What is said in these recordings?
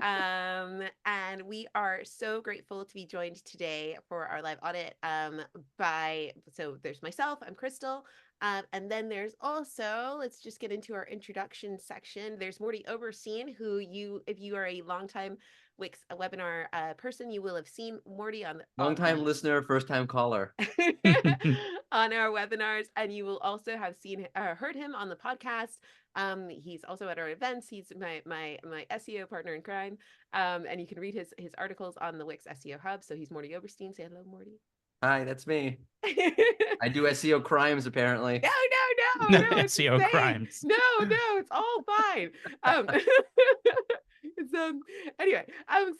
And we are so grateful to be joined today for our live audit so there's myself, I'm Crystal. And then there's also, let's just get into our introduction section. There's Morty Oberstein, who if you are a longtime Wix webinar person, you will have seen Morty Long time listener, first time caller. on our webinars, and you will also have heard him on the podcast. He's also at our events. He's my SEO partner in crime. And you can read his articles on the Wix SEO Hub. So he's Morty Oberstein. Say hello, Morty. Hi, that's me. No, I do SEO crimes, apparently. no, it's SEO insane. crimes. No, it's all fine. It's, anyway,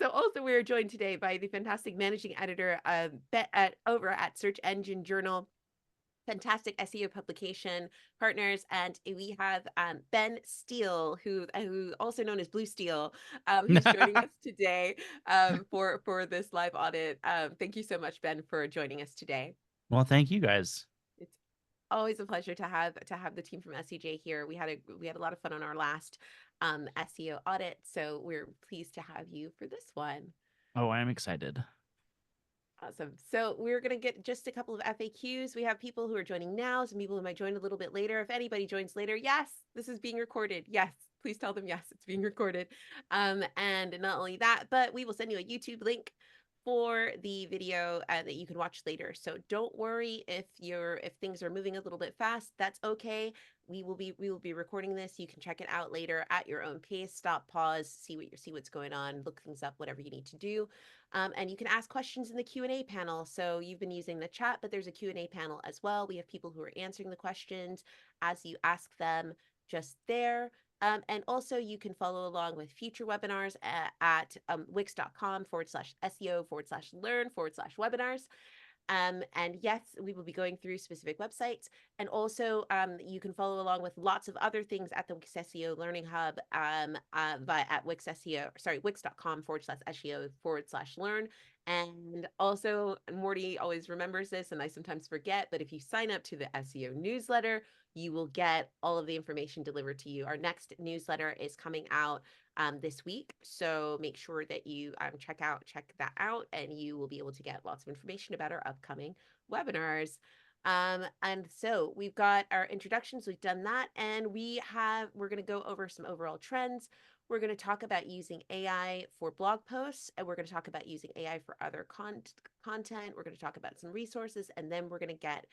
so also we're joined today by the fantastic managing editor over at Search Engine Journal, fantastic SEO publication partners, and we have Ben Steele, who also known as Blue Steel, who's joining us today for this live audit. Thank you so much, Ben, for joining us today. Well, thank you guys. It's always a pleasure to have the team from SEJ here. We had a lot of fun on our last SEO audit, so we're pleased to have you for this one. Oh, I'm excited. Awesome. So we're going to get just a couple of FAQs. We have people who are joining now, some people who might join a little bit later. If anybody joins later, yes, this is being recorded. Yes, please tell them yes, it's being recorded. And not only that, but we will send you a YouTube link for the video that you can watch later. So don't worry if things are moving a little bit fast. That's okay. We will be recording this. You can check it out later at your own pace. Stop, pause, see what's going on, look things up, whatever you need to do. And you can ask questions in the Q&A panel. So you've been using the chat, but there's a Q&A panel as well. We have people who are answering the questions as you ask them just there. And also you can follow along with future webinars at wix.com/SEO/learn/webinars. And yes, we will be going through specific websites. And also you can follow along with lots of other things at the Wix SEO Learning Hub at wix.com/SEO/learn. And also, Morty always remembers this, and I sometimes forget, but if you sign up to the SEO newsletter, you will get all of the information delivered to you. Our next newsletter is coming out this week, so make sure that you check that out, and you will be able to get lots of information about our upcoming webinars. And so we've got our introductions, we've done that, and we're going to go over some overall trends. We're going to talk about using AI for blog posts, and we're going to talk about using AI for other content. We're going to talk about some resources, and then we're going to get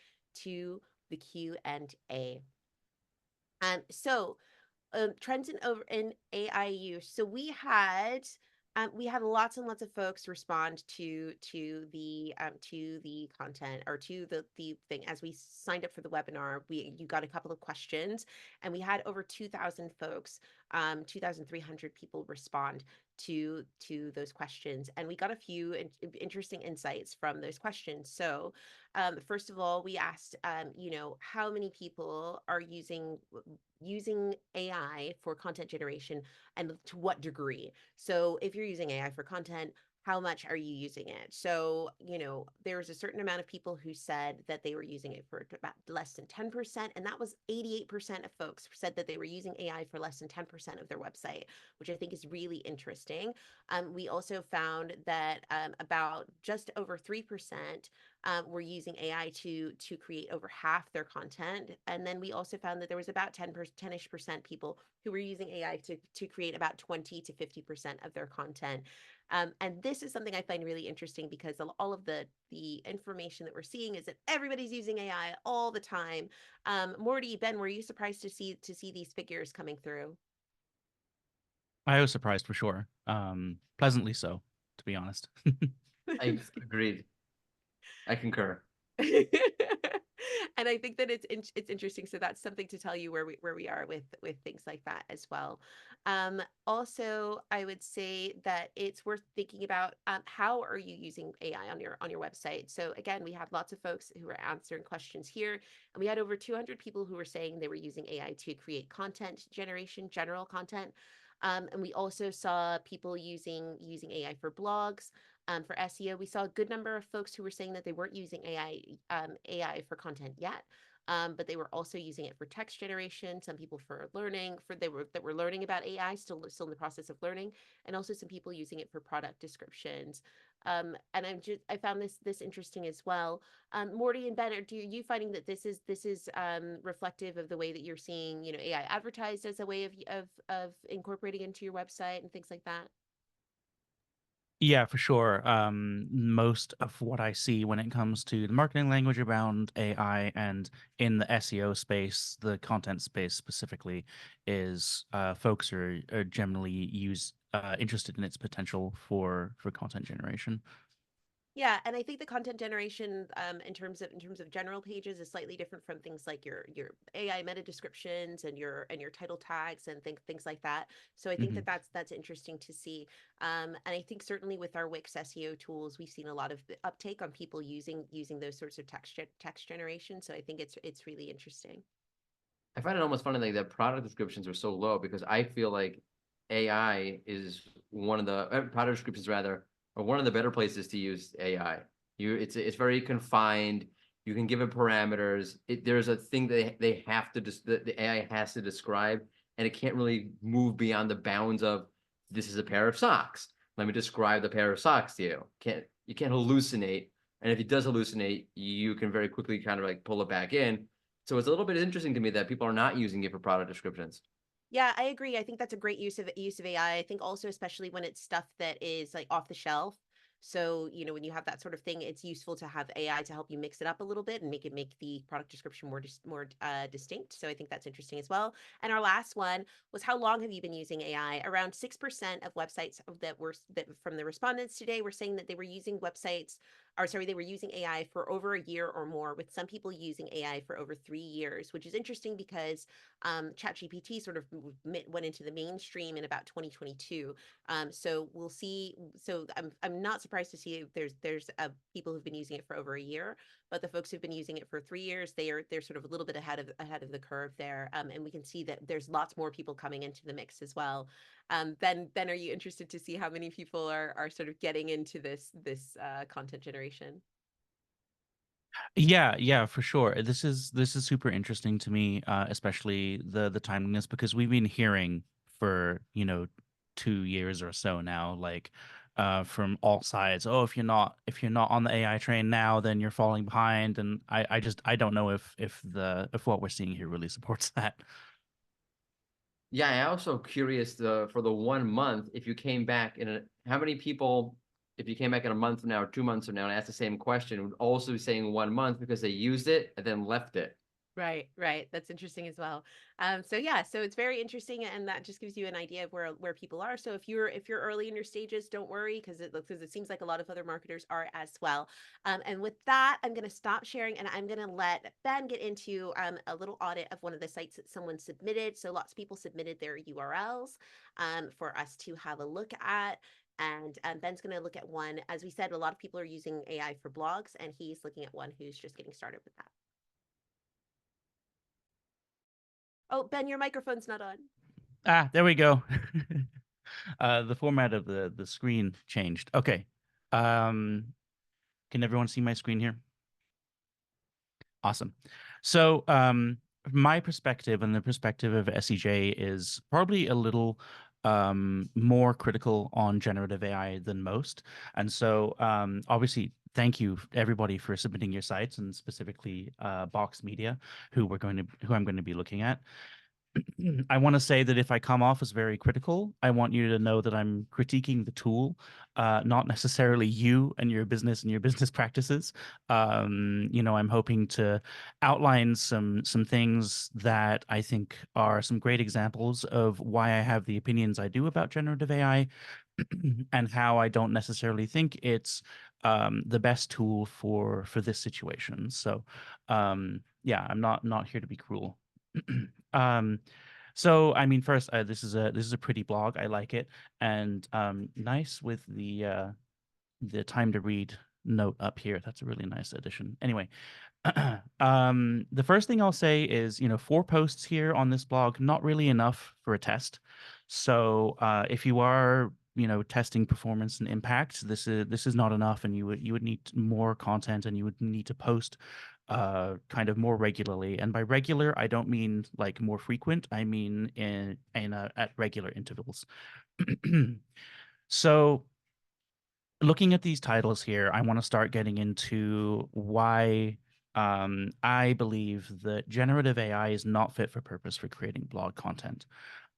to the Q&A. So trends in AI use. So we had lots and lots of folks respond to the content, or to the thing as we signed up for the webinar. You got a couple of questions, and we had over 2,000 folks, 2,300 people respond to those questions, and we got a few interesting insights from those questions. So first of all, we asked how many people are using AI for content generation, and to what degree. So if you're using AI for content, how much are you using it? So, there was a certain amount of people who said that they were using it for about less than 10%, and that was 88% of folks said that they were using AI for less than 10% of their website, which I think is really interesting. We also found that about just over 3% were using AI to create over half their content. And then we also found that there was about 10-ish% people who were using AI to create about 20 to 50% of their content. And this is something I find really interesting, because all of the information that we're seeing is that everybody's using AI all the time. Morty, Ben, were you surprised to see these figures coming through? I was surprised for sure. Pleasantly so, to be honest. I agreed. I concur. And I think that it's interesting. So that's something to tell you where we are with things like that as well. Also, I would say that it's worth thinking about how are you using AI on your website. So again, we have lots of folks who are answering questions here, and we had over 200 people who were saying they were using AI to create content generation, general content. And we also saw people using AI for blogs. For SEO, we saw a good number of folks who were saying that they weren't using AI for content yet. but they were also using it for text generation. Some people for learning, that were learning about AI, still in the process of learning, and also some people using it for product descriptions. And I found this interesting as well. Morty and Ben, are you finding that this is reflective of the way that you're seeing, AI advertised as a way of incorporating into your website and things like that? Yeah, for sure. Most of what I see when it comes to the marketing language around AI and in the SEO space, the content space specifically, is folks are generally interested in its potential for content generation. Yeah, and I think the content generation, in terms of general pages, is slightly different from things like your AI meta descriptions and your title tags and things like that. So I think Hmm. that's interesting to see. And I think certainly with our Wix SEO tools, we've seen a lot of uptake on people using those sorts of text generation. So I think it's really interesting. I find it almost funny like that product descriptions are so low because I feel like AI is one of the product descriptions rather are one of the better places to use AI. It's very confined. You can give it parameters. There's a thing that they have to the AI has to describe, and it can't really move beyond the bounds of this is a pair of socks. Let me describe the pair of socks to you. You can't hallucinate, and if it does hallucinate, you can very quickly kind of like pull it back in. So it's a little bit interesting to me that people are not using it for product descriptions. Yeah, I agree. I think that's a great use of AI. I think also especially when it's stuff that is like off the shelf. So, when you have that sort of thing, it's useful to have AI to help you mix it up a little bit and make the product description more distinct. So I think that's interesting as well. And our last one was, how long have you been using AI? Around 6% of websites that from the respondents today were saying that they were using they were using AI for over a year or more, with some people using AI for over 3 years, which is interesting because ChatGPT sort of went into the mainstream in about 2022. So we'll see. So I'm not surprised to see there's people who've been using it for over a year, but the folks who've been using it for 3 years, they're sort of a little bit ahead of the curve there. And we can see that there's lots more people coming into the mix as well. Ben, are you interested to see how many people are sort of getting into this content generation? Yeah, for sure. This is super interesting to me, especially the timeliness, because we've been hearing for 2 years or so now, like from all sides. Oh, if you're not on the AI train now, then you're falling behind. And I don't know if what we're seeing here really supports that. Yeah, I also curious for the 1 month, if you came back how many people, if you came back in a month from now or 2 months from now and asked the same question, would also be saying 1 month because they used it and then left it. Right, right. That's interesting as well. So yeah, so it's very interesting, and that just gives you an idea of where people are. So if you're early in your stages, don't worry, because it seems like a lot of other marketers are as well. And with that, I'm going to stop sharing, and I'm going to let Ben get into a little audit of one of the sites that someone submitted. So lots of people submitted their URLs for us to have a look at. And Ben's going to look at one. As we said, a lot of people are using AI for blogs, and he's looking at one who's just getting started with that. Oh, Ben, your microphone's not on. Ah, there we go. The format of the screen changed. Okay. Um, can everyone see my screen here? Awesome. So, my perspective and the perspective of SEJ is probably a little more critical on generative AI than most. And so, obviously, thank you everybody for submitting your sites, and specifically Box Media, who I'm going to be looking at. I want to say that if I come off as very critical, I want you to know that I'm critiquing the tool, not necessarily you and your business practices. I'm hoping to outline some things that I think are some great examples of why I have the opinions I do about generative AI, and how I don't necessarily think it's the best tool for this situation. So, yeah, I'm not here to be cruel. Um, so I mean, first, this is a pretty blog. I like it, and nice with the time to read note up here. That's a really nice addition. Anyway, the first thing I'll say is, 4 posts here on this blog, not really enough for a test. So if you are, testing performance and impact, this is not enough, and you would need more content, and you would need to post kind of more regularly. And by regular, I don't mean like more frequent. I mean at regular intervals. So looking at these titles here, I want to start getting into why I believe that generative AI is not fit for purpose for creating blog content.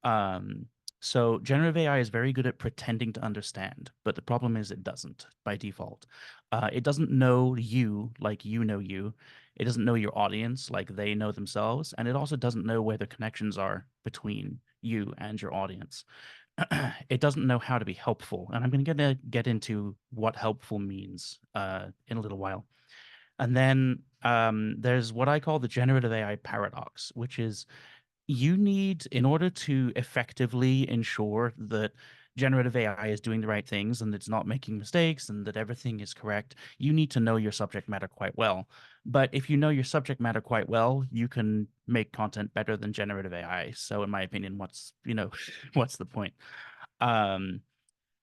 Um, so generative AI is very good at pretending to understand, but the problem is it doesn't by default. It doesn't know you like you know you. It doesn't know your audience like they know themselves, and it also doesn't know where the connections are between you and your audience. It doesn't know how to be helpful, and I'm going to get into what helpful means in a little while. And then there's what I call the generative AI paradox, which is you need, in order to effectively ensure that generative AI is doing the right things and it's not making mistakes and that everything is correct, you need to know your subject matter quite well. But if you know your subject matter quite well, you can make content better than generative AI. So in my opinion, what's the point? Um,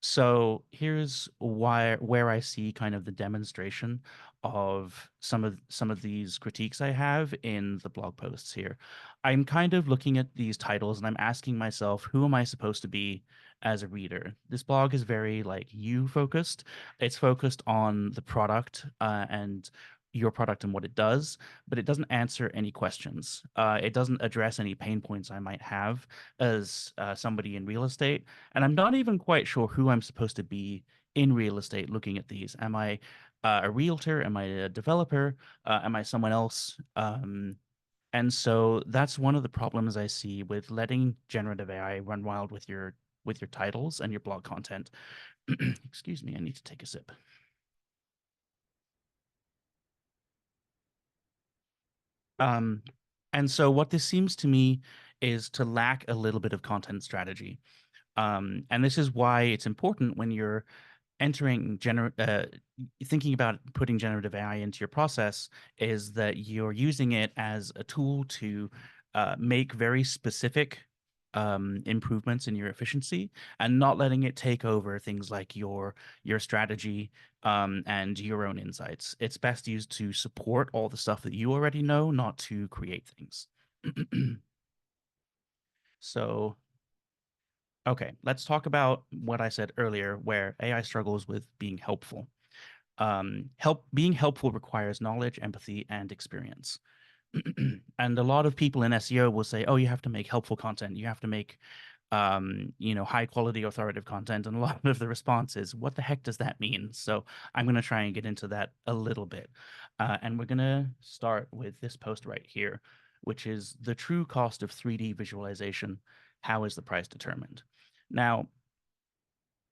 so here's where I see kind of the demonstration of some of these critiques I have in the blog posts here. I'm kind of looking at these titles and I'm asking myself, who am I supposed to be as a reader? This blog is very like you focused. It's focused on the product and your product and what it does, but it doesn't answer any questions. It doesn't address any pain points I might have as somebody in real estate, and I'm not even quite sure who I'm supposed to be in real estate looking at these. Am I a realtor? Am I a developer? Am I someone else? And so that's one of the problems I see with letting generative AI run wild with your titles and your blog content. Excuse me, I need to take a sip. Um, and so what this seems to me is to lack a little bit of content strategy. And this is why it's important when you're thinking about putting generative AI into your process, is that you're using it as a tool to make very specific improvements in your efficiency and not letting it take over things like your strategy and your own insights. It's best used to support all the stuff that you already know, not to create things. So okay, let's talk about what I said earlier, where AI struggles with being helpful. Being helpful requires knowledge, empathy, and experience. And a lot of people in SEO will say, "Oh, you have to make helpful content. You have to make, high quality, authoritative content." And a lot of the response is, "What the heck does that mean?" So I'm going to try and get into that a little bit, and we're going to start with this post right here, which is the true cost of 3D visualization. How is the price determined? Now,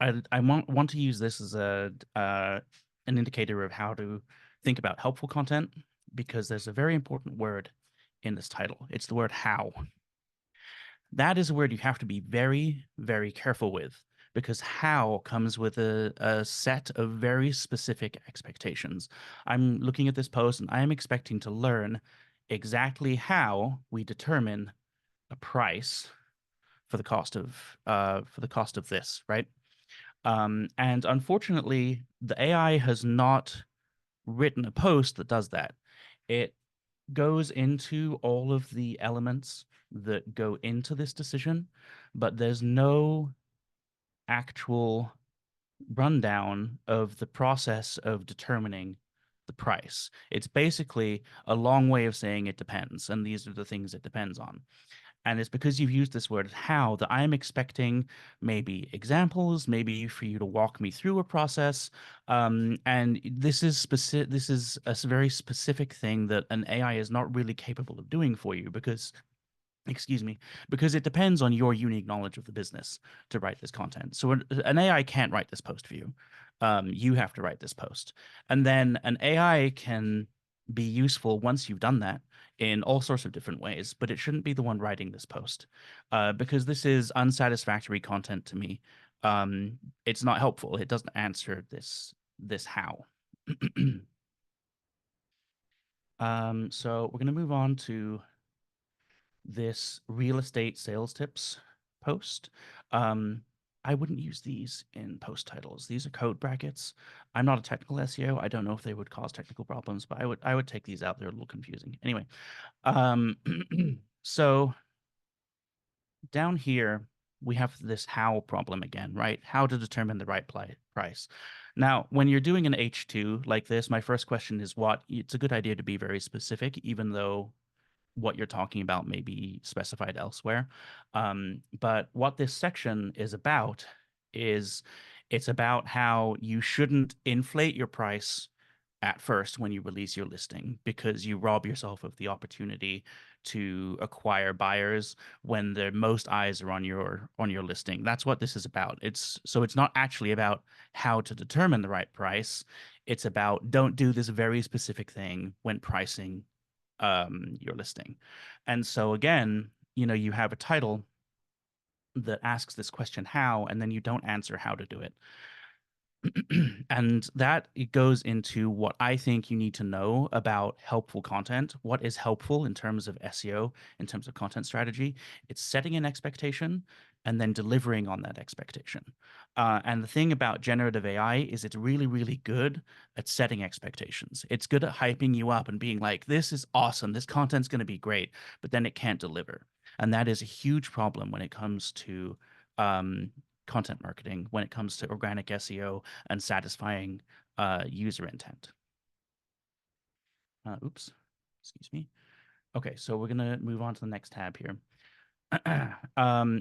I want to use this as an indicator of how to think about helpful content, because there's a very important word in this title. It's the word how. That is a word you have to be very, very careful with, because how comes with a set of very specific expectations. I'm looking at this post and I'm expecting to learn exactly how we determine a price for the cost of this, right? And unfortunately, the AI has not written a post that does that. It goes into all of the elements that go into this decision, but there's no actual rundown of the process of determining the price. It's basically a long way of saying it depends, and these are the things it depends on. And it's because you've used this word how that I'm expecting maybe examples, maybe for you to walk me through a process. And this is specific. This is a very specific thing that an AI is not really capable of doing for you, because excuse me, because it depends on your unique knowledge of the business to write this content. So an AI can't write this post for you. You have to write this post. And then an AI can be useful once you've done that in all sorts of different ways, but it shouldn't be the one writing this post, because this is unsatisfactory content to me. It's not helpful. It doesn't answer this how. So we're going to move on to this real estate sales tips post. I wouldn't use these in post titles. These are code brackets. I'm not a technical SEO. I don't know if they would cause technical problems, but I would take these out. They're a little confusing. Anyway, so down here we have this how problem again, right? How to determine the right price. Now, when you're doing an H2 like this, my first question is what? It's a good idea to be very specific, even though what you're talking about may be specified elsewhere. But what this section is about is it's about how you shouldn't inflate your price at first when you release your listing, because you rob yourself of the opportunity to acquire buyers when the most eyes are on your listing. That's what this is about. It's not actually about how to determine the right price. It's about don't do this very specific thing when pricing your listing. And so again, you have a title that asks this question how, and then you don't answer how to do it. And that it goes into what I think you need to know about helpful content. What is helpful in terms of SEO, in terms of content strategy? It's setting an expectation and then delivering on that expectation. And the thing about generative AI is it's really, really good at setting expectations. It's good at hyping you up and being like, this is awesome. This content's going to be great, but then it can't deliver. And that is a huge problem when it comes to content marketing, when it comes to organic SEO and satisfying user intent. Oops, excuse me. Okay, so we're gonna move on to the next tab here.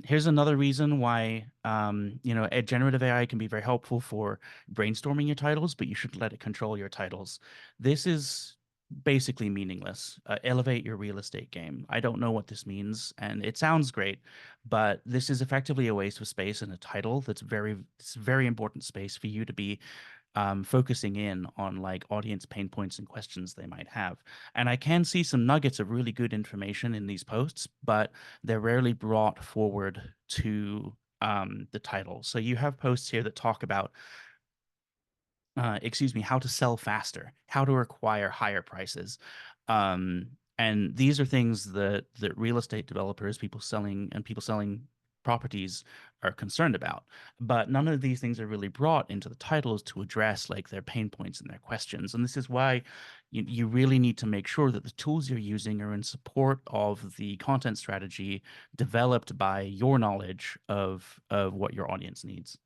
Here's another reason why a generative AI can be very helpful for brainstorming your titles, but you shouldn't let it control your titles. This is basically meaningless. Elevate your real estate game. I don't know what this means, and it sounds great, but this is effectively a waste of space in a title it's very important space for you to be focusing in on like audience pain points and questions they might have. And I can see some nuggets of really good information in these posts, but they're rarely brought forward to the title. So you have posts here that talk about how to sell faster, how to acquire higher prices. And these are things that real estate developers, people selling properties are concerned about. But none of these things are really brought into the titles to address like their pain points and their questions. And this is why you really need to make sure that the tools you're using are in support of the content strategy developed by your knowledge of what your audience needs.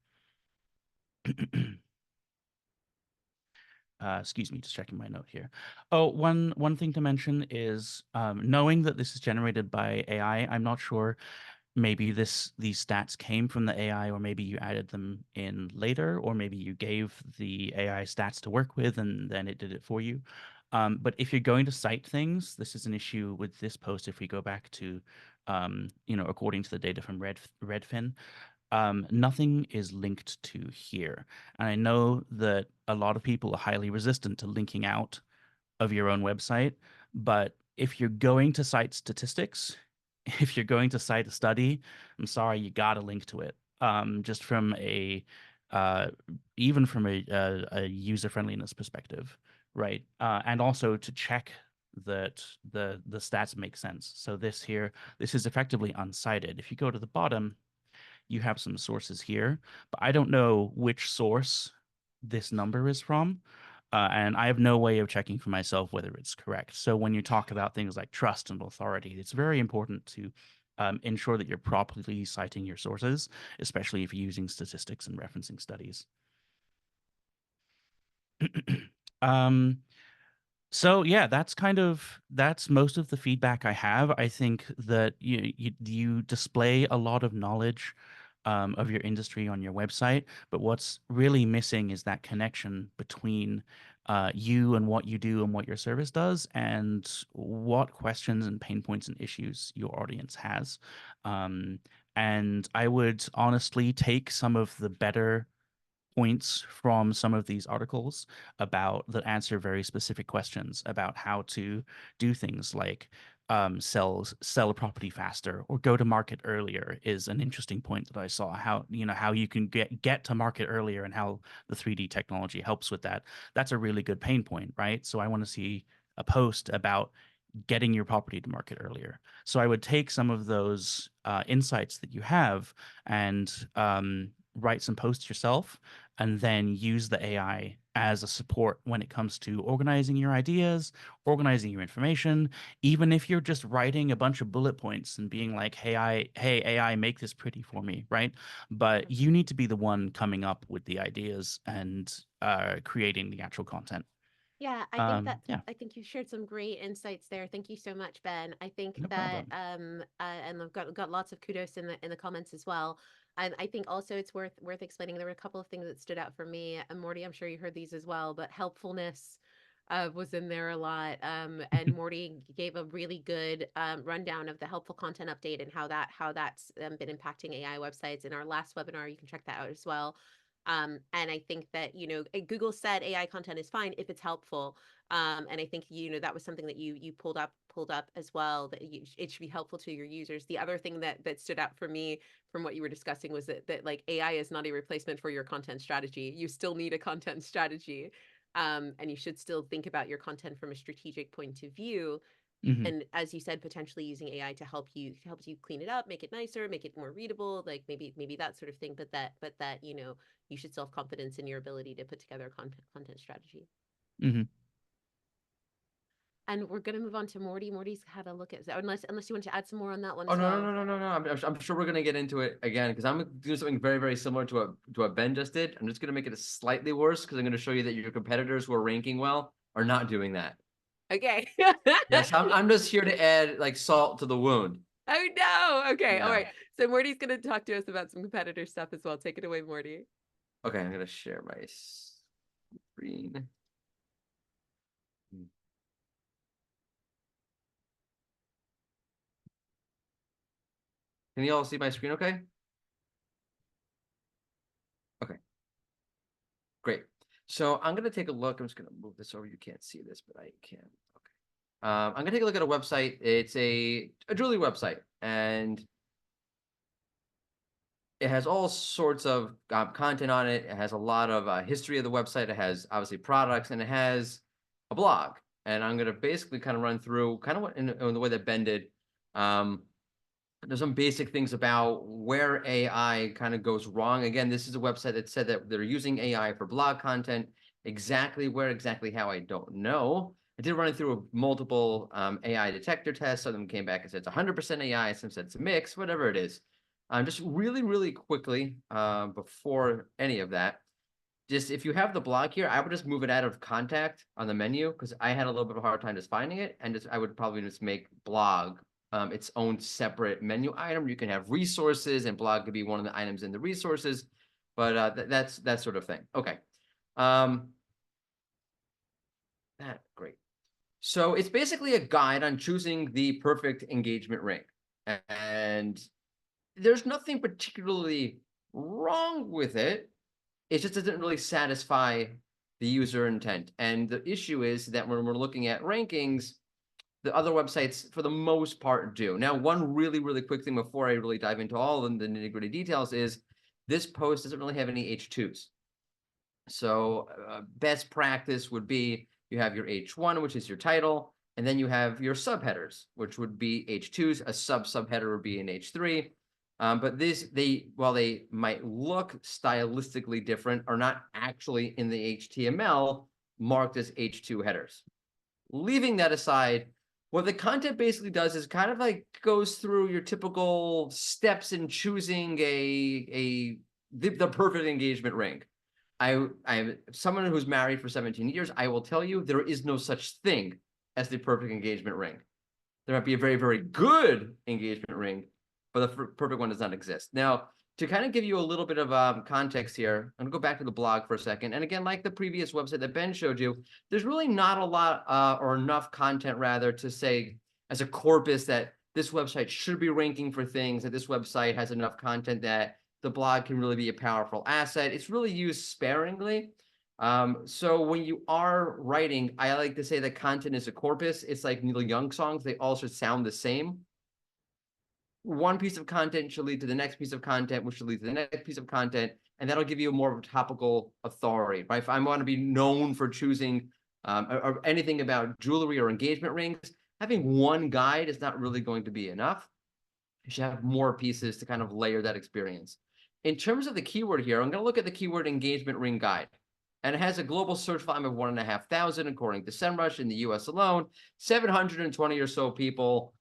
Excuse me, just checking my note here. Oh, one thing to mention is knowing that this is generated by AI. I'm not sure. Maybe these stats came from the AI, or maybe you added them in later, or maybe you gave the AI stats to work with and then it did it for you. But if you're going to cite things, this is an issue with this post. If we go back to, according to the data from Redfin, nothing is linked to here. And I know that a lot of people are highly resistant to linking out of your own website, but if you're going to cite statistics, if you're going to cite a study, I'm sorry, you got to link to it. Just from even from a user friendliness perspective, right? And also to check that the stats make sense. So this is effectively uncited. If you go to the bottom, you have some sources here, but I don't know which source this number is from. And I have no way of checking for myself whether it's correct. So when you talk about things like trust and authority, it's very important to ensure that you're properly citing your sources, especially if you're using statistics and referencing studies. So yeah, that's most of the feedback I have. I think that you display a lot of knowledge of your industry on your website, but what's really missing is that connection between you and what you do and what your service does, and what questions and pain points and issues your audience has. And I would honestly take some of the better points from some of these articles that answer very specific questions about how to do things like sell a property faster or go to market earlier is an interesting point that I saw. How you can get to market earlier and how the 3D technology helps with that. That's a really good pain point, right? So I want to see a post about getting your property to market earlier. So I would take some of those insights that you have and write some posts yourself and then use the AI as a support when it comes to organizing your ideas, organizing your information, even if you're just writing a bunch of bullet points and being like, hey AI, make this pretty for me, right? But you need to be the one coming up with the ideas and creating the actual content. Yeah, Yeah, I think you shared some great insights there. Thank you so much, Ben. I think no that problem. and I've got lots of kudos in the comments as well. And I think also it's worth explaining. There were a couple of things that stood out for me. And Morty, I'm sure you heard these as well, but helpfulness was in there a lot. And Morty gave a really good rundown of the helpful content update and how that's been impacting AI websites in our last webinar. You can check that out as well. And I think that, Google said AI content is fine if it's helpful. And I think, that was something that you pulled up as well, that it should be helpful to your users. The other thing that stood out for me from what you were discussing was that like AI is not a replacement for your content strategy. You still need a content strategy. And you should still think about your content from a strategic point of view. Hmm. And as you said, potentially using AI to help you clean it up, make it nicer, make it more readable, like maybe that sort of thing. But that you should self confidence in your ability to put together a content strategy. Hmm. And we're gonna move on to Morty. Morty's had a look at unless you want to add some more on that one Oh as no no well. no no no no! I'm sure we're gonna get into it again because I'm doing something very very similar to what Ben just did. I'm just gonna make it slightly worse because I'm gonna show you that your competitors who are ranking well are not doing that. Okay. Yes, I'm just here to add like salt to the wound. Oh no. Okay. All Yeah. right. So Morty's gonna talk to us about some competitor stuff as well. Take it away, Morty. Okay, I'm gonna share my screen. Can you all see my screen okay? Okay, great. So I'm gonna take a look. I'm just gonna move this over. You can't see this, but I can. Okay. I'm gonna take a look at a website. It's a jewelry website, and it has all sorts of content on it. It has a lot of history of the website. It has obviously products, and it has a blog. And I'm gonna basically kind of run through kind of what in the way that Ben did. There's some basic things about where AI kind of goes wrong. Again, this is a website that said that they're using AI for blog content. Exactly where, exactly how, I don't know. I did run it through multiple AI detector tests. Some of them came back and said it's 100% AI. Some said it's a mix, whatever it is. Just really, really quickly before any of that, just if you have the blog here, I would just move it out of contact on the menu because I had a little bit of a hard time just finding it. And I would probably just make blog its own separate menu item. You can have resources and blog could be one of the items in the resources, but that's that sort of thing. Okay. Great. So it's basically a guide on choosing the perfect engagement ring. And there's nothing particularly wrong with it. It just doesn't really satisfy the user intent. And the issue is that when we're looking at rankings, the other websites, for the most part, do. Now, one really, really quick thing before I really dive into all of the nitty-gritty details is this post doesn't really have any H2s. So best practice would be you have your H1, which is your title, and then you have your subheaders, which would be H2s. A subheader would be an H3. But while they might look stylistically different, are not actually in the HTML marked as H2 headers. Leaving that aside, what the content basically does is kind of like goes through your typical steps in choosing the perfect engagement ring. I'm someone who's married for 17 years. I will tell you there is no such thing as the perfect engagement ring. There might be a very, very good engagement ring, but the perfect one does not exist. Now, to kind of give you a little bit of context here, I'm going to go back to the blog for a second. And again, like the previous website that Ben showed you, there's really not a lot or enough content, rather, to say as a corpus that this website should be ranking for things, that this website has enough content that the blog can really be a powerful asset. It's really used sparingly. So when you are writing, I like to say that content is a corpus. It's like Neil Young songs. They all should sound the same. One piece of content should lead to the next piece of content, which should lead to the next piece of content, and that'll give you more of a topical authority, right? If I want to be known for choosing or anything about jewelry or engagement rings, having one guide is not really going to be enough. You should have more pieces to kind of layer that experience. in terms of the keyword here, I'm going to look at the keyword engagement ring guide. And it has a global search volume of 1,500, according to SEMrush. In the US alone, 720 or so people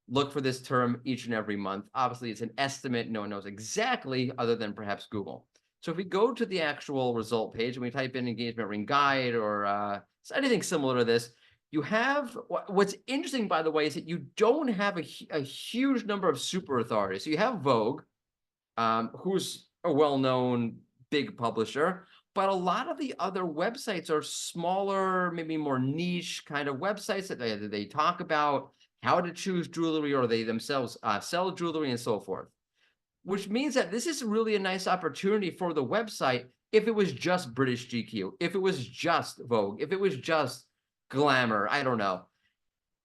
look for this term each and every month. Obviously, it's an estimate. No one knows exactly, other than perhaps Google. So if we go to the actual result page and we type in engagement ring guide or anything similar to this, you have, what's interesting, by the way, is that you don't have a huge number of super authorities. So you have Vogue, who's a well-known big publisher, but a lot of the other websites are smaller, maybe more niche kind of websites that they talk about how to choose jewelry, or they themselves sell jewelry and so forth, which means that this is really a nice opportunity for the website if it was just British GQ, if it was just Vogue, if it was just Glamour, I don't know.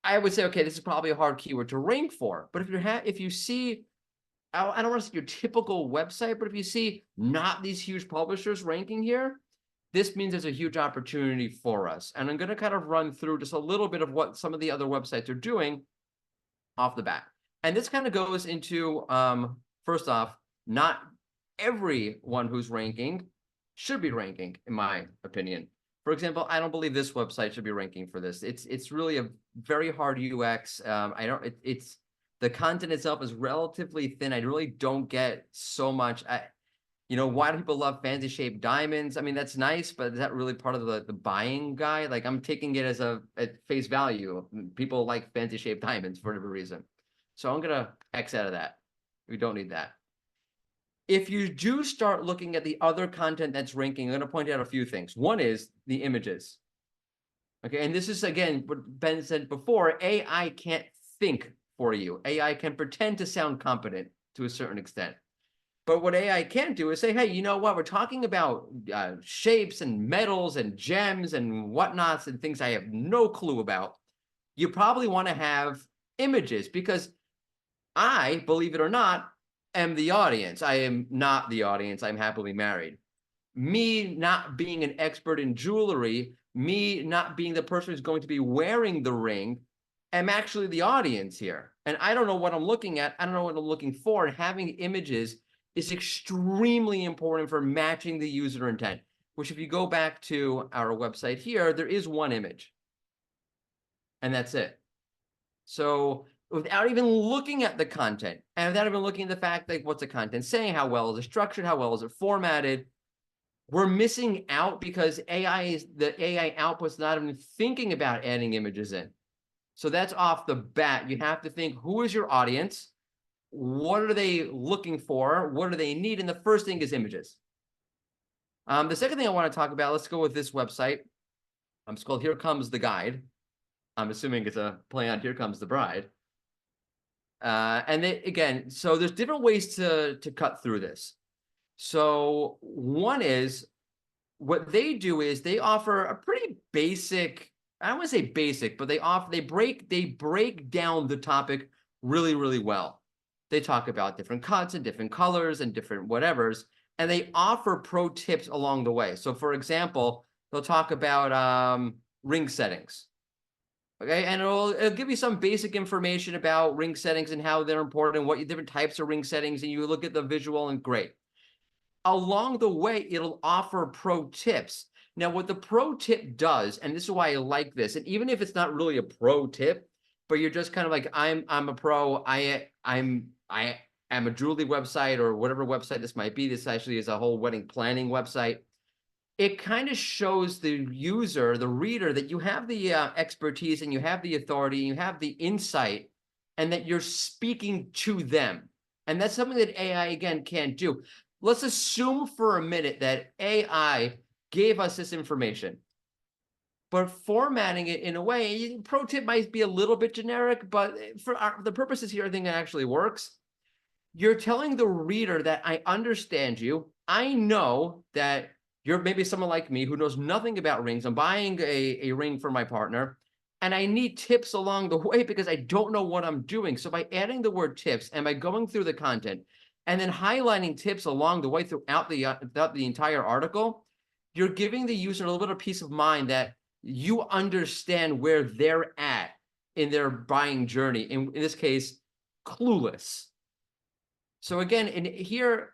I would say, okay, this is probably a hard keyword to rank for. But if you see, I don't want to say your typical website, but if you see not these huge publishers ranking here, this means there's a huge opportunity for us. And I'm going to kind of run through just a little bit of what some of the other websites are doing off the bat. And this kind of goes into, first off, not everyone who's ranking should be ranking, in my opinion. For example, I don't believe this website should be ranking for this. It's really a very hard UX. It's the content itself is relatively thin. I really don't get so much. Why do people love fancy shaped diamonds? I mean, that's nice, but is that really part of the buying guide? Like, I'm taking it as at face value. People like fancy shaped diamonds for whatever reason. So I'm gonna X out of that. We don't need that. If you do start looking at the other content that's ranking, I'm going to point out a few things. One is the images. Okay, and this is, again, what Ben said before, AI can't think for you. AI can pretend to sound competent to a certain extent. But what AI can't do is say, hey, you know what? We're talking about shapes and metals and gems and whatnots and things I have no clue about. You probably want to have images, because I, believe it or not, am the audience. I am not the audience. I'm happily married. Me not being an expert in jewelry, me not being the person who's going to be wearing the ring, am actually the audience here. And I don't know what I'm looking at. I don't know what I'm looking for. And having images is extremely important for matching the user intent, which, if you go back to our website here, there is one image. And that's it. So without even looking at the content, and without even looking at the fact, like, what's the content saying, how well is it structured, how well is it formatted, we're missing out because the AI output's not even thinking about adding images in. So that's off the bat. You have to think, who is your audience? What are they looking for? What do they need? And the first thing is images. The second thing I want to talk about, let's go with this website. It's called Here Comes the Guide. I'm assuming it's a play on Here Comes the Bride. And again, so there's different ways to cut through this. So one is, what they do is they offer a pretty basic, I don't want to say basic, but they break down the topic really, really well. They talk about different cuts and different colors and different whatevers, and they offer pro tips along the way. So for example, they'll talk about ring settings. Okay, and it'll give you some basic information about ring settings and how they're important, what different types of ring settings, and you look at the visual, and great. Along the way, it'll offer pro tips. Now, what the pro tip does, and this is why I like this, and even if it's not really a pro tip, but you're just kind of like, I'm a pro, I am a jewelry website, or whatever website this might be. This actually is a whole wedding planning website. It kind of shows the user, the reader, that you have the expertise, and you have the authority, and you have the insight, and that you're speaking to them. And that's something that AI, again, can't do. Let's assume for a minute that AI gave us this information, but formatting it in a way, pro tip might be a little bit generic, but for the purposes here, I think it actually works. You're telling the reader that I understand you. I know that you're maybe someone like me who knows nothing about rings. I'm buying a ring for my partner, and I need tips along the way because I don't know what I'm doing. So by adding the word tips, and by going through the content, and then highlighting tips along the way throughout the entire article, you're giving the user a little bit of peace of mind that you understand where they're at in their buying journey. In this case, clueless. So again, here,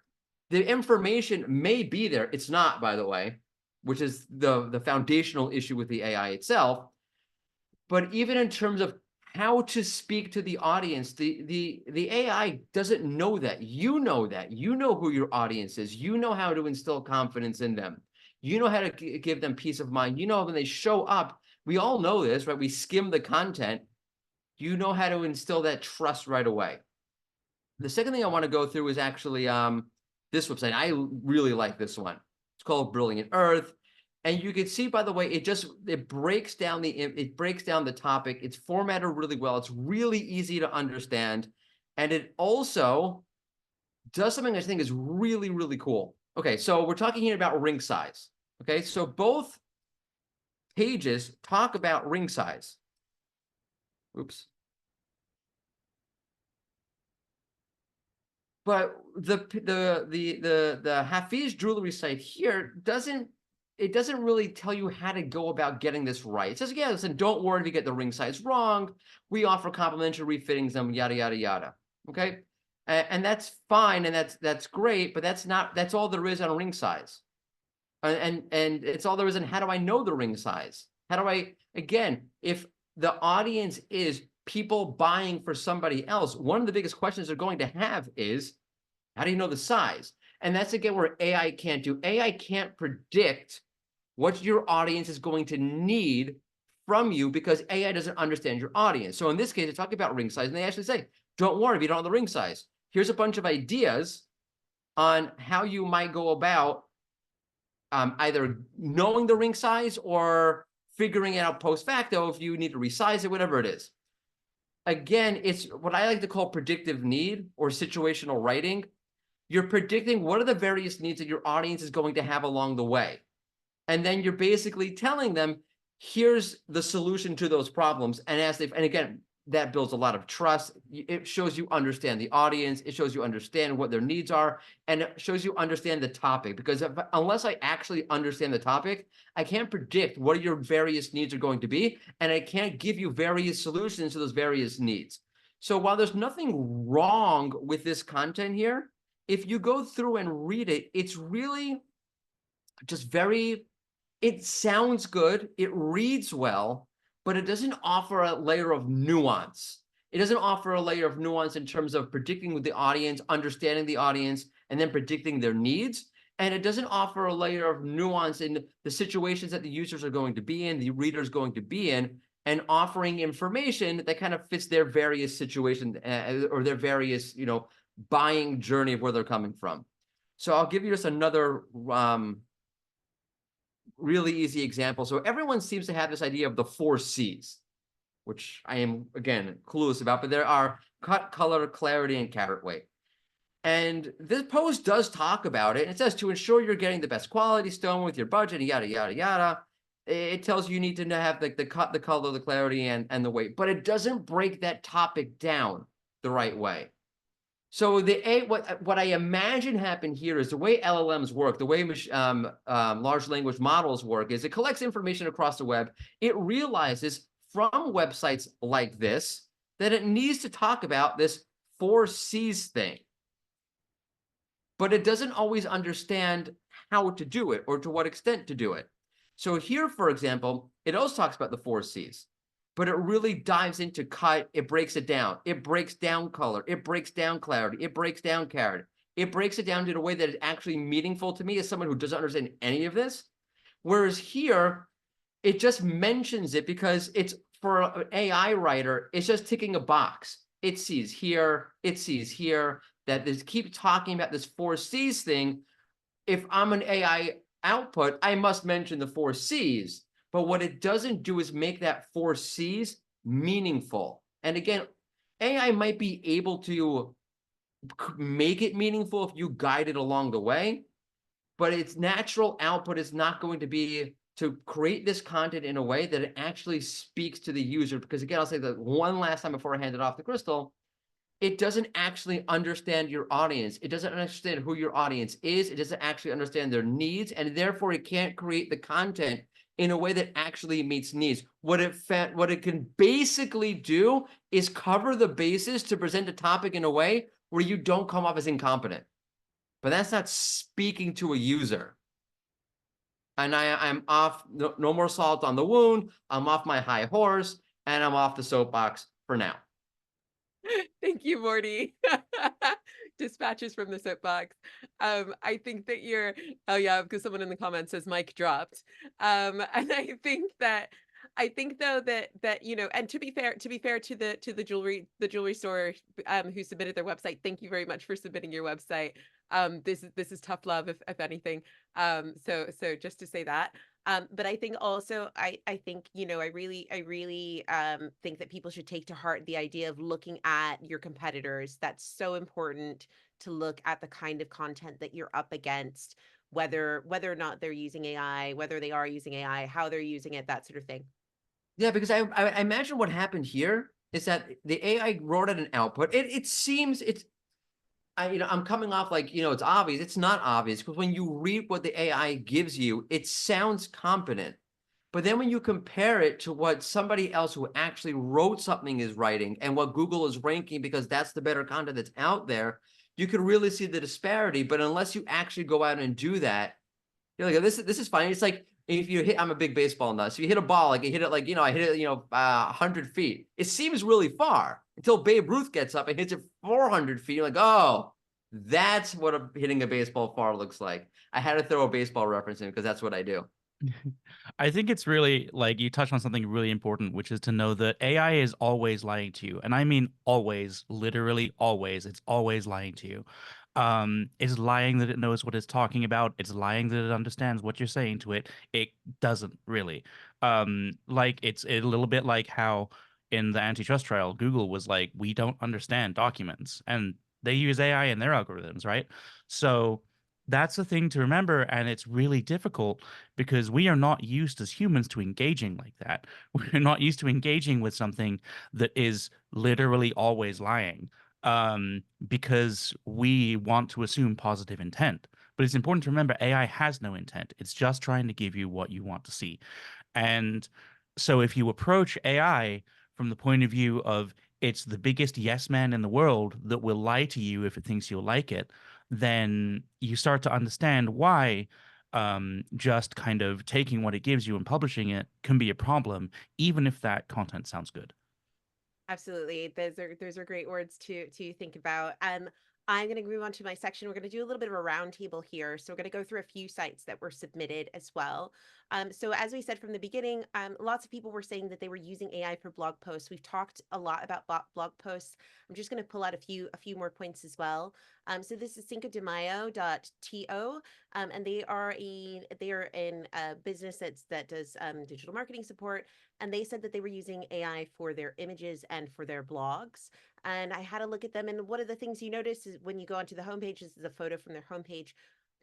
The information may be there. It's not, by the way, which is the foundational issue with the AI itself. But even in terms of how to speak to the audience, the AI doesn't know that. You know that. You know who your audience is. You know how to instill confidence in them. You know how to give them peace of mind. You know when they show up, we all know this, right? We skim the content. You know how to instill that trust right away. The second thing I want to go through is actually this website. I really like this one. It's called Brilliant Earth. And you can see, by the way, it breaks down the topic. It's formatted really well. It's really easy to understand. And it also does something I think is really, really cool. Okay, so we're talking here about ring size. Okay, so both pages talk about ring size. Oops. But the Hafiz jewelry site here doesn't really tell you how to go about getting this right. It says, yeah, listen, don't worry if you get the ring size wrong. We offer complimentary refittings and yada, yada, yada. Okay. And that's fine. And that's great, but that's all there is on ring size. And it's all there is on how do I know the ring size? How do I, again, if the audience is people buying for somebody else, one of the biggest questions they're going to have is, how do you know the size? And that's, again, where AI can't do. AI can't predict what your audience is going to need from you because AI doesn't understand your audience. So in this case, they're talking about ring size, and they actually say, don't worry if you don't know the ring size. Here's a bunch of ideas on how you might go about either knowing the ring size or figuring it out post facto if you need to resize it, whatever it is. Again, it's what I like to call predictive need or situational writing. You're predicting what are the various needs that your audience is going to have along the way. And then you're basically telling them, here's the solution to those problems. And again, that builds a lot of trust. It shows you understand the audience. It shows you understand what their needs are. And it shows you understand the topic. Because unless I actually understand the topic, I can't predict what your various needs are going to be. And I can't give you various solutions to those various needs. So while there's nothing wrong with this content here, if you go through and read it, it's really just it sounds good. It reads well, but it doesn't offer a layer of nuance. It doesn't offer a layer of nuance in terms of predicting with the audience, understanding the audience, and then predicting their needs. And it doesn't offer a layer of nuance in the situations that the users are going to be in, the reader's going to be in, and offering information that kind of fits their various situations or their various, buying journey of where they're coming from. So I'll give you just another really easy example. So everyone seems to have this idea of the 4 C's, which I am, again, clueless about, but there are cut, color, clarity, and carat weight. And this post does talk about it. It says to ensure you're getting the best quality stone with your budget, yada, yada, yada. It tells you need to have the cut, the color, the clarity, and the weight, but it doesn't break that topic down the right way. So what I imagine happened here is the way LLMs work, the way large language models work, is it collects information across the web. It realizes from websites like this that it needs to talk about this 4 C's thing. But it doesn't always understand how to do it or to what extent to do it. So here, for example, it also talks about the 4 C's. But it really dives into cut. It breaks it down. It breaks down color. It breaks down clarity. It breaks down carat. It breaks it down in a way that is actually meaningful to me as someone who doesn't understand any of this. Whereas here, it just mentions it because it's, for an AI writer, it's just ticking a box. It sees here, that this keep talking about this 4 C's thing. If I'm an AI output, I must mention the 4 C's. But what it doesn't do is make that 4 C's meaningful. And again, AI might be able to make it meaningful if you guide it along the way, but its natural output is not going to be to create this content in a way that it actually speaks to the user. Because again, I'll say that one last time before I hand it off to Crystal, it doesn't actually understand your audience. It doesn't understand who your audience is. It doesn't actually understand their needs, and therefore it can't create the content in a way that actually meets needs. What it can basically do is cover the bases to present a topic in a way where you don't come off as incompetent. but that's not speaking to a user. And I'm off, no more salt on the wound. I'm off my high horse, and I'm off the soapbox for now. Thank you, Morty. Dispatches from the soapbox. I think that oh yeah, because someone in the comments says mic dropped. And I think though that and to be fair to the jewelry store who submitted their website, thank you very much for submitting your website. This is tough love if anything. So just to say that. But I think also I think I really think that people should take to heart the idea of looking at your competitors. That's so important, to look at the kind of content that you're up against, whether or not they're using AI, whether they are using AI, how they're using it, that sort of thing. Yeah, because I imagine what happened here is that the AI wrote out an output. It seems I'm coming off like, it's obvious. It's not obvious, because when you read what the AI gives you, it sounds competent. But then when you compare it to what somebody else who actually wrote something is writing, and what Google is ranking because that's the better content that's out there, you can really see the disparity. But unless you actually go out and do that, you're like, this is fine. It's like if you hit, I'm a big baseball nut. So you hit a ball, like you hit it, like, I hit it, 100 feet. It seems really far until Babe Ruth gets up and hits it 400 feet. You're like, oh, that's what hitting a baseball far looks like. I had to throw a baseball reference in because that's what I do. I think it's really like you touched on something really important, which is to know that AI is always lying to you. And I mean always, literally always. It's always lying to you. It's lying that it knows what it's talking about. It's lying that it understands what you're saying to it. It doesn't really. Like it's a little bit like how in the antitrust trial, Google was like, we don't understand documents. And they use AI in their algorithms, right? So that's the thing to remember, and it's really difficult because we are not used as humans to engaging like that. We're not used to engaging with something that is literally always lying, because we want to assume positive intent. But it's important to remember AI has no intent. It's just trying to give you what you want to see. And so if you approach AI from the point of view of it's the biggest yes man in the world that will lie to you if it thinks you'll like it, then you start to understand why just kind of taking what it gives you and publishing it can be a problem, even if that content sounds good. Absolutely. Those are great words to think about. I'm going to move on to my section. We're going to do a little bit of a roundtable here. So we're going to go through a few sites that were submitted as well. So as we said from the beginning, lots of people were saying that they were using AI for blog posts. We've talked a lot about blog posts. I'm just going to pull out a few more points as well. So this is cincodemayo.to, and they are in a business that does digital marketing support, and they said that they were using AI for their images and for their blogs. And I had a look at them, and one of the things you notice is when you go onto the homepage, this is a photo from their homepage.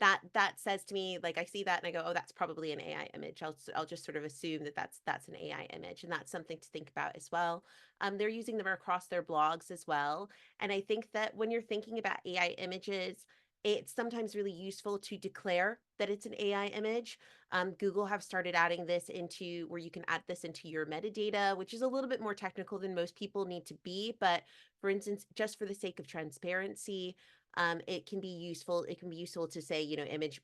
That says to me, like, I see that and I go, oh, that's probably an AI image. I'll just sort of assume that that's an AI image, and that's something to think about as well. They're using them across their blogs as well. And I think that when you're thinking about AI images, it's sometimes really useful to declare that it's an AI image. Google have started adding this into where you can add this into your metadata, which is a little bit more technical than most people need to be. But for instance, just for the sake of transparency, it can be useful. It can be useful to say, image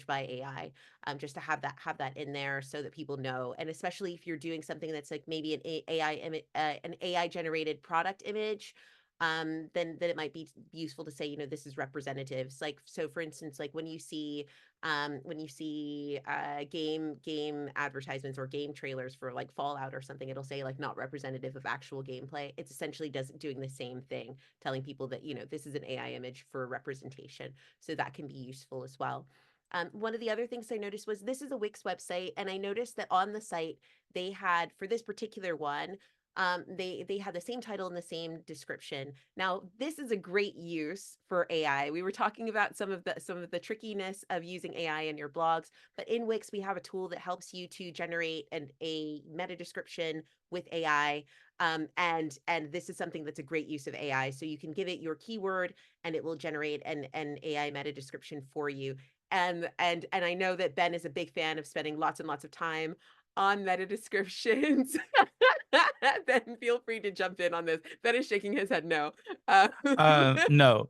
by AI, just to have that in there so that people know. And especially if you're doing something that's like maybe an AI generated product image, then it might be useful to say, this is representatives. Like, so for instance, like when you see game advertisements or game trailers for like Fallout or something, it'll say like not representative of actual gameplay. It's essentially doing the same thing, telling people that, this is an AI image for representation. So that can be useful as well. One of the other things I noticed was this is a Wix website, and I noticed that on the site they had, for this particular one, they had the same title and the same description. Now, this is a great use for AI. We were talking about some of the trickiness of using AI in your blogs, but in Wix we have a tool that helps you to generate a meta description with AI. And this is something that's a great use of AI. So you can give it your keyword and it will generate an AI meta description for you. And I know that Ben is a big fan of spending lots and lots of time on meta descriptions. Ben, feel free to jump in on this. Ben is shaking his head no. No,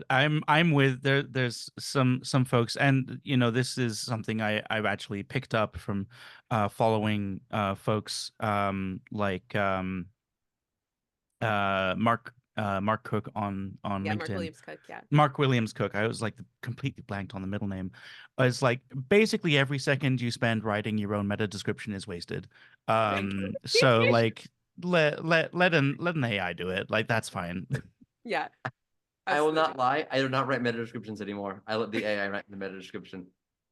I'm with there's some folks, and this is something I've actually picked up from following folks like Mark Cook on Yeah, Mark LinkedIn. Williams Cook, yeah. Mark Williams Cook. I was like completely blanked on the middle name. It's like basically every second you spend writing your own meta description is wasted. Right. So like let an AI do it. Like that's fine. Yeah, I will absolutely. not lie. I do not write meta descriptions anymore. I let the AI write the meta description.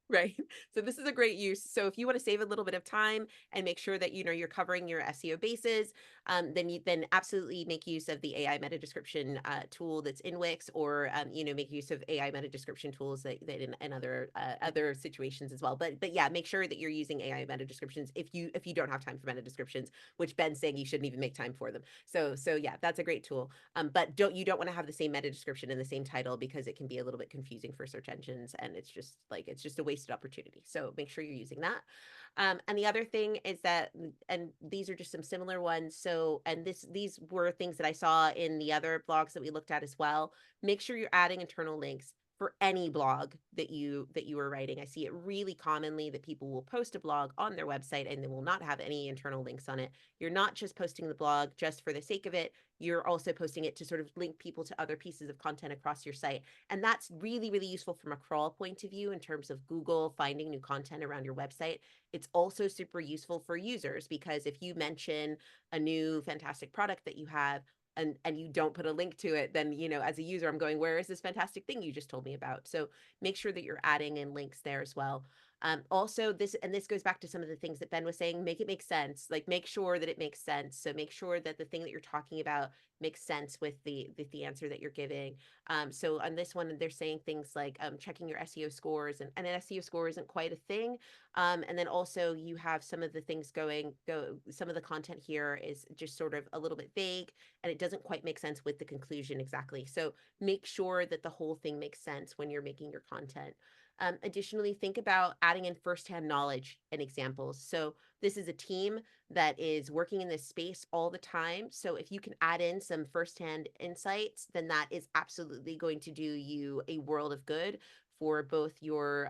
Right. So this is a great use. So if you want to save a little bit of time and make sure that you're covering your SEO bases, then absolutely make use of the AI meta description tool that's in Wix, or make use of AI meta description tools that in other situations as well. But yeah, make sure that you're using AI meta descriptions if you don't have time for meta descriptions, which Ben's saying you shouldn't even make time for them. So yeah, that's a great tool. But you don't want to have the same meta description in the same title, because it can be a little bit confusing for search engines, and it's just a wasted opportunity. So make sure you're using that. And the other thing is that, and these are just some similar ones. So, and these were things that I saw in the other blogs that we looked at as well. Make sure you're adding internal links for any blog that you are writing. I see it really commonly that people will post a blog on their website and they will not have any internal links on it. You're not just posting the blog just for the sake of it. You're also posting it to sort of link people to other pieces of content across your site. And that's really, really useful from a crawl point of view in terms of Google finding new content around your website. It's also super useful for users, because if you mention a new fantastic product that you have, and you don't put a link to it, then as a user, I'm going, where is this fantastic thing you just told me about? So make sure that you're adding in links there as well. Also, this goes back to some of the things that Ben was saying. Make it make sense. Like, make sure that it makes sense. So make sure that the thing that you're talking about makes sense with the answer that you're giving. So on this one, they're saying things like checking your SEO scores, and an SEO score isn't quite a thing. And then also you have some of the things some of the content here is just sort of a little bit vague, and it doesn't quite make sense with the conclusion exactly. So make sure that the whole thing makes sense when you're making your content. Additionally, think about adding in firsthand knowledge and examples. So this is a team that is working in this space all the time. So if you can add in some firsthand insights, then that is absolutely going to do you a world of good for both your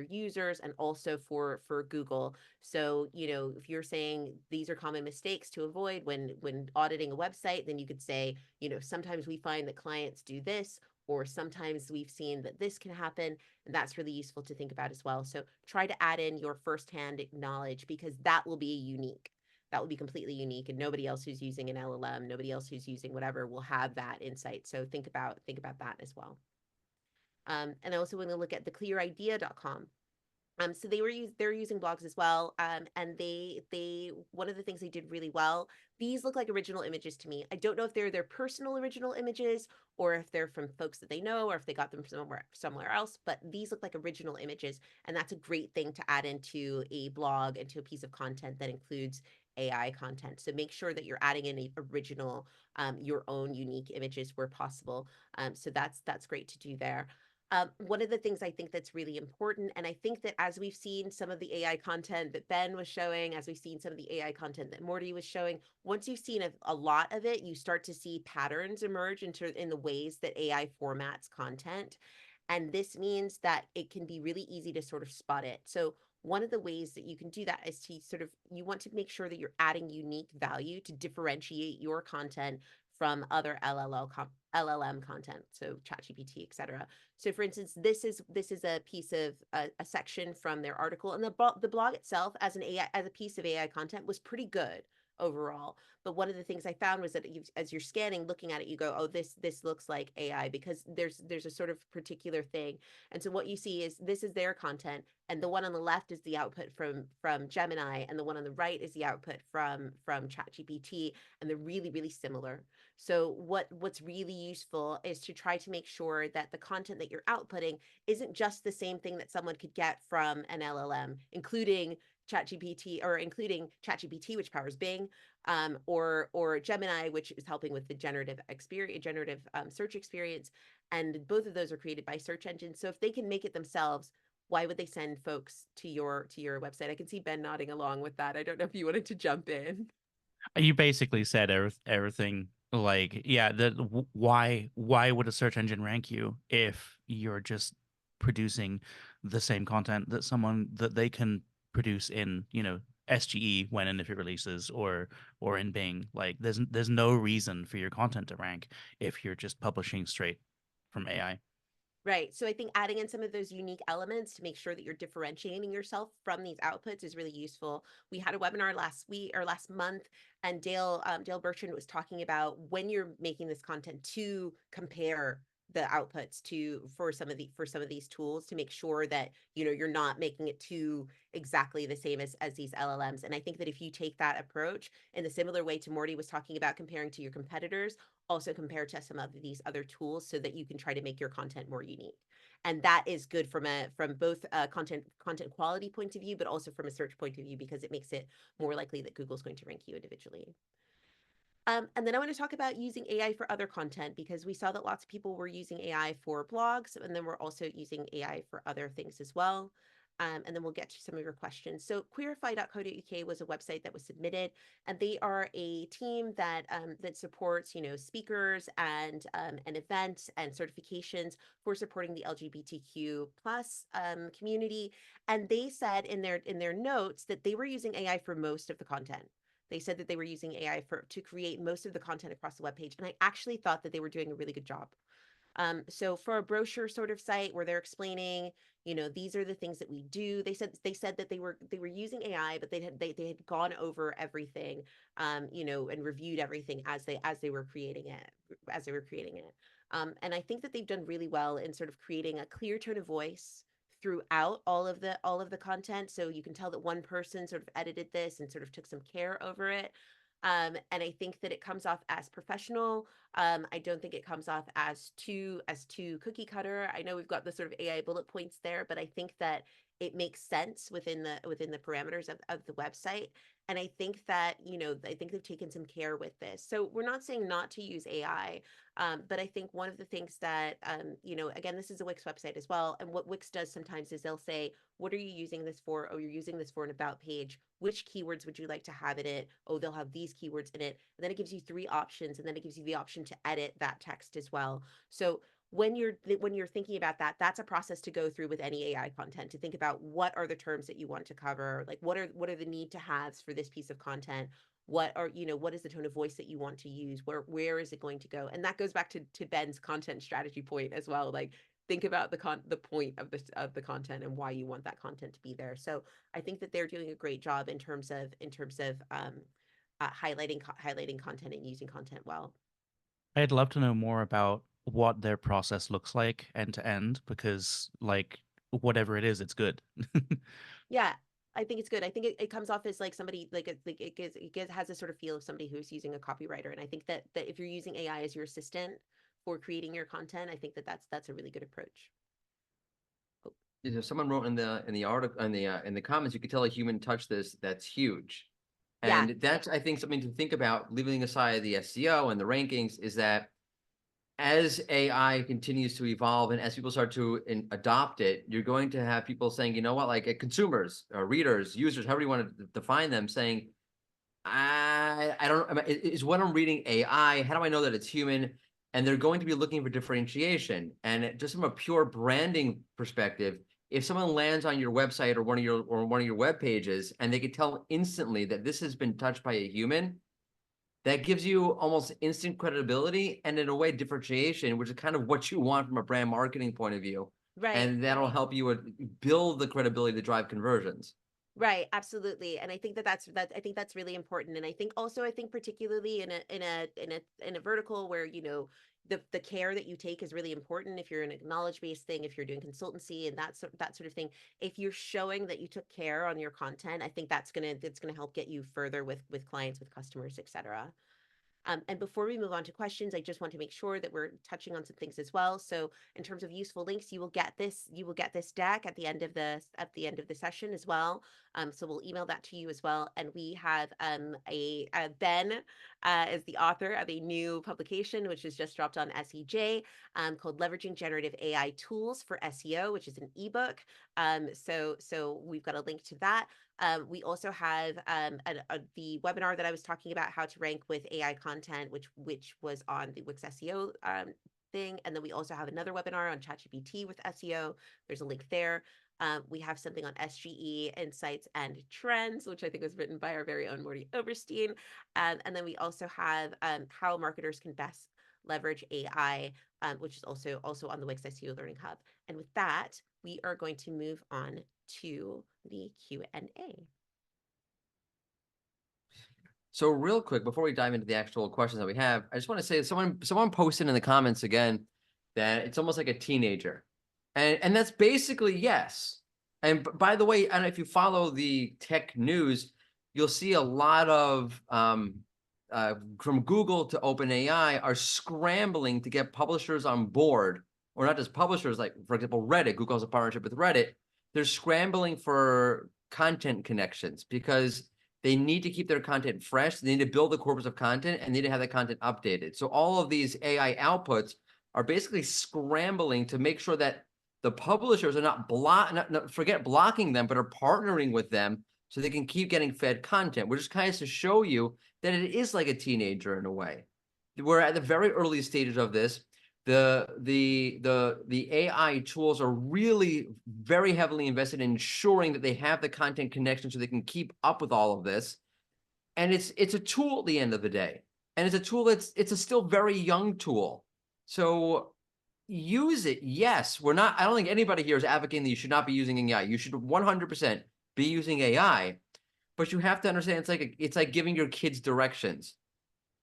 users and also for Google. So if you're saying these are common mistakes to avoid when auditing a website, then you could say, sometimes we find that clients do this, or sometimes we've seen that this can happen. And that's really useful to think about as well. So try to add in your firsthand knowledge, because that will be unique. That will be completely unique, and nobody else who's using an LLM, nobody else who's using whatever will have that insight. So think about that as well. And I also want to look at theclearidea.com. So they're using blogs as well. And they one of the things they did really well, these look like original images to me. I don't know if they're their personal original images, or if they're from folks that they know, or if they got them from somewhere else, but these look like original images. And that's a great thing to add into a blog, into a piece of content that includes AI content. So make sure that you're adding in a original, your own unique images where possible. So that's great to do there. One of the things I think that's really important, and I think that as we've seen some of the AI content that Ben was showing, as we've seen some of the AI content that Morty was showing, once you've seen a lot of it, you start to see patterns emerge in the ways that AI formats content. And this means that it can be really easy to sort of spot it. So one of the ways that you can do that is to you want to make sure that you're adding unique value to differentiate your content from other LLM content, so ChatGPT, et cetera. So for instance, this is a piece of a section from their article, and the blog itself as a piece of AI content was pretty good overall. But one of the things I found was that as you're scanning, looking at it, you go, oh, this looks like AI, because there's a sort of particular thing. And so what you see is this is their content, and the one on the left is the output from Gemini, and the one on the right is the output from ChatGPT, and they're really, really similar. So what's really useful is to try to make sure that the content that you're outputting isn't just the same thing that someone could get from an LLM, including ChatGPT, which powers Bing, or Gemini, which is helping with the generative search experience. And both of those are created by search engines. So if they can make it themselves, why would they send folks to your website? I can see Ben nodding along with that. I don't know if you wanted to jump in. You basically said everything. Like, yeah, why would a search engine rank you if you're just producing the same content that they can produce in, SGE when and if it releases, or in Bing. Like, there's no reason for your content to rank if you're just publishing straight from AI. Right. So I think adding in some of those unique elements to make sure that you're differentiating yourself from these outputs is really useful. We had a webinar last week or last month, and Dale Bertrand was talking about when you're making this content to compare the outputs for some of these tools to make sure that you're not making it too exactly the same as these LLMs. And I think that if you take that approach in the similar way to Morty was talking about comparing to your competitors, also compare to some of these other tools so that you can try to make your content more unique. And that is good from both a content quality point of view, but also from a search point of view, because it makes it more likely that Google's going to rank you individually. And then I want to talk about using AI for other content, because we saw that lots of people were using AI for blogs, and then we're also using AI for other things as well. And then we'll get to some of your questions. So queerify.co.uk was a website that was submitted, and they are a team that supports speakers and events and certifications for supporting the LGBTQ plus community. And they said in their notes that they were using AI for most of the content. They said that they were using AI to create most of the content across the webpage, and I actually thought that they were doing a really good job. So for a brochure sort of site where they're explaining, these are the things that we do. They said that they were using AI, but they had gone over everything, and reviewed everything as they were creating it. And I think that they've done really well in sort of creating a clear tone of voice throughout all of the content. So you can tell that one person sort of edited this and sort of took some care over it. And I think that it comes off as professional. I don't think it comes off as too cookie cutter. I know we've got the sort of AI bullet points there, but I think that it makes sense within the parameters of the website. And I think that, I think they've taken some care with this. So we're not saying not to use AI, but I think one of the things that, again, this is a Wix website as well. And what Wix does sometimes is they'll say, what are you using this for? Oh, you're using this for an about page. Which keywords would you like to have in it? Oh, they'll have these keywords in it. And then it gives you 3 options, and then it gives you the option to edit that text as well. So when you're thinking about that, that's a process to go through with any AI content, to think about what are the terms that you want to cover, like what are the need to haves for this piece of content, what is the tone of voice that you want to use, where is it going to go. And that goes back to Ben's content strategy point as well. Like, think about the point of the content and why you want that content to be there. So I think that they're doing a great job in terms of highlighting content and using content well. I'd love to know more about what their process looks like end to end, because like whatever it is, it's good. Yeah, I think it's good. I think it comes off as like somebody has a sort of feel of somebody who's using a copywriter. And I think that if you're using AI as your assistant for creating your content, I think that that's a really good approach. Oh, Someone wrote in the article in the comments, you could tell a human touched this. That's huge. yeah, And that's, I think, something to think about, leaving aside the SEO and the rankings, is that as AI continues to evolve and as people start to adopt it, you're going to have people saying, you know what, like consumers, readers, users, however you want to define them, saying, I don't, is what I'm reading AI? How do I know that it's human? And they're going to be looking for differentiation. And just from a pure branding perspective, if someone lands on your website or one of your web pages and they can tell instantly that this has been touched by a human, that gives you almost instant credibility and, in a way, differentiation, which is kind of what you want from a brand marketing point of view. right. And that'll help you build the credibility to drive conversions. Right, absolutely. And I think I think that's really important. And I think particularly in a vertical where, the care that you take is really important. If you're in a knowledge-based thing, if you're doing consultancy and that sort of thing, if you're showing that you took care on your content, I think that's gonna help get you further with clients, with customers, etc. And before we move on to questions, I just want to make sure that we're touching on some things as well. So in terms of useful links, you will get this deck at the end of the session as well. So we'll email that to you as well. And we have Ben is the author of a new publication, which was just dropped on SEJ, called Leveraging Generative AI Tools for SEO, which is an ebook. So we've got a link to that. We also have the webinar that I was talking about, how to rank with AI content, which was on the Wix SEO thing. And then we also have another webinar on ChatGPT with SEO. There's a link there. We have something on SGE insights and trends, which I think was written by our very own Morty Oberstein. And then we also have how marketers can best leverage AI, which is also on the Wix SEO Learning Hub. And with that, we are going to move on to the Q&A. So real quick, before we dive into the actual questions that we have, I just want to say someone posted in the comments again that it's almost like a teenager. And that's basically yes. And by the way, I don't know if you follow the tech news, you'll see a lot of from Google to OpenAI are scrambling to get publishers on board, or not just publishers, like for example, Reddit. Google has a partnership with Reddit. They're scrambling for content connections because they need to keep their content fresh. They need to build the corpus of content and need to have the content updated. So all of these AI outputs are basically scrambling to make sure that the publishers are not forget blocking them, but are partnering with them so they can keep getting fed content, which is kind of to show you that it is like a teenager in a way. We're at the very early stages of this. The AI tools are really very heavily invested in ensuring that they have the content connection so they can keep up with all of this. And it's a tool at the end of the day. And it's a tool it's a still very young tool. So use it. Yes, I don't think anybody here is advocating that you should not be using AI. You should 100% be using AI, but you have to understand it's like giving your kids directions.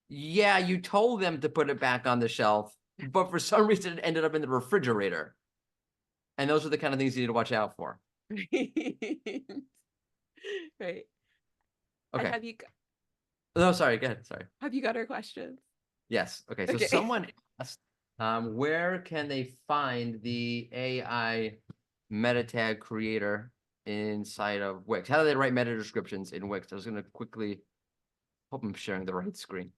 Yeah, you told them to put it back on the shelf, but for some reason it ended up in the refrigerator. And those are the kind of things you need to watch out for. Right. Okay. Have you No, sorry, go ahead. Sorry. Have you got our questions? Yes. Okay. So someone asked, where can they find the AI meta tag creator inside of Wix? How do they write meta descriptions in Wix? I was going to quickly hope I'm sharing the right screen.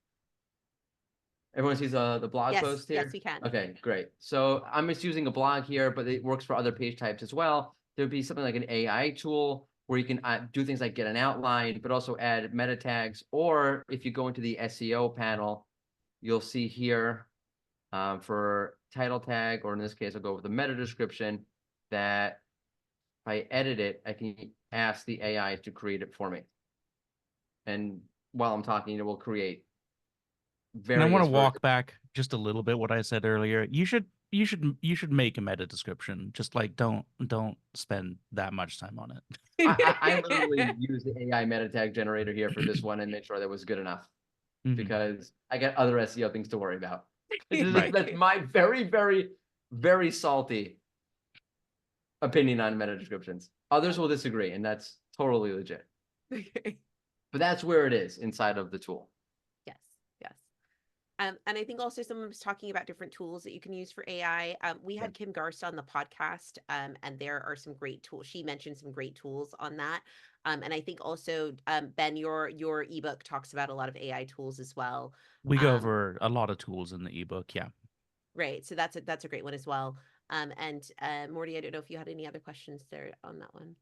Everyone sees the blog post here? Yes, we can. Okay, great. So I'm just using a blog here, but it works for other page types as well. There'd be something like an AI tool where you can do things like get an outline, but also add meta tags. Or if you go into the SEO panel, you'll see here for title tag, or in this case, I'll go with the meta description, that if I edit it, I can ask the AI to create it for me. And while I'm talking, it will create And I want to various walk back just a little bit what I said earlier. You should make a meta description. Just like don't spend that much time on it. I literally use the AI meta tag generator here for this one and make sure that was good enough because I got other SEO things to worry about. Right. That's my very, very, very salty opinion on meta descriptions. Others will disagree, and that's totally legit. Okay. But that's where it is inside of the tool. Yes. And I think also someone was talking about different tools that you can use for AI. We had Kim Garst on the podcast, and there are some great tools. She mentioned some great tools on that. And I think also, Ben, your ebook talks about a lot of AI tools as well. We go over a lot of tools in the ebook, yeah. Right. So that's a great one as well. And Morty, I don't know if you had any other questions there on that one.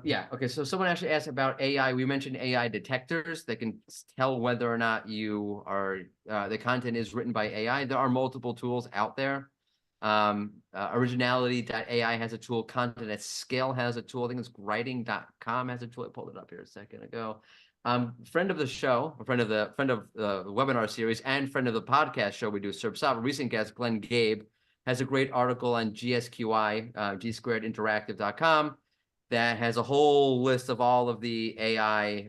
Yeah. Okay. So someone actually asked about AI. We mentioned AI detectors that can tell whether or not you are the content is written by AI. There are multiple tools out there. Originality.ai has a tool. Content at Scale has a tool. I think it's writing.com has a tool. I pulled it up here a second ago. Friend of the show, friend of the webinar series, and friend of the podcast show we do, SERP. A recent guest, Glenn Gabe, has a great article on GSQI, gsquaredinteractive.com. that has a whole list of all of the AI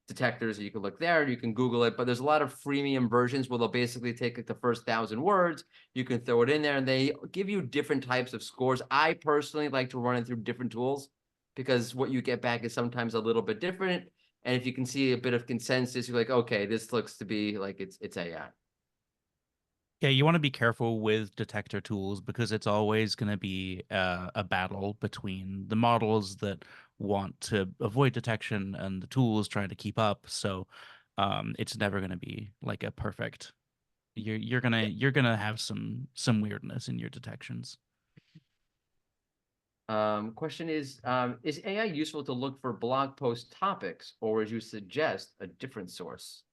detectors. You can look there, you can Google it, but there's a lot of freemium versions where they'll basically take like the first 1,000 words, you can throw it in there, and they give you different types of scores. I personally like to run it through different tools because what you get back is sometimes a little bit different. And if you can see a bit of consensus, you're like, okay, this looks to be like it's AI. Yeah, you want to be careful with detector tools because it's always going to be a battle between the models that want to avoid detection and the tools trying to keep up. So it's never going to be like a perfect. You're gonna have some weirdness in your detections. Question is AI useful to look for blog post topics, or would you suggest a different source?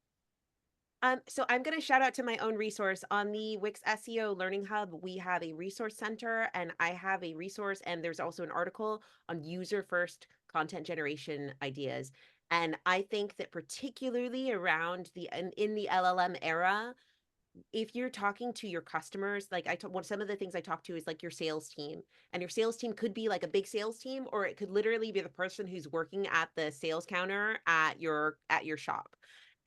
So I'm going to shout out to my own resource on the Wix SEO Learning Hub. We have a resource center, and I have a resource, and there's also an article on user first content generation ideas. And I think that particularly around in the LLM era, if you're talking to your customers, like some of the things I talk to is like your sales team, and your sales team could be like a big sales team, or it could literally be the person who's working at the sales counter at your shop.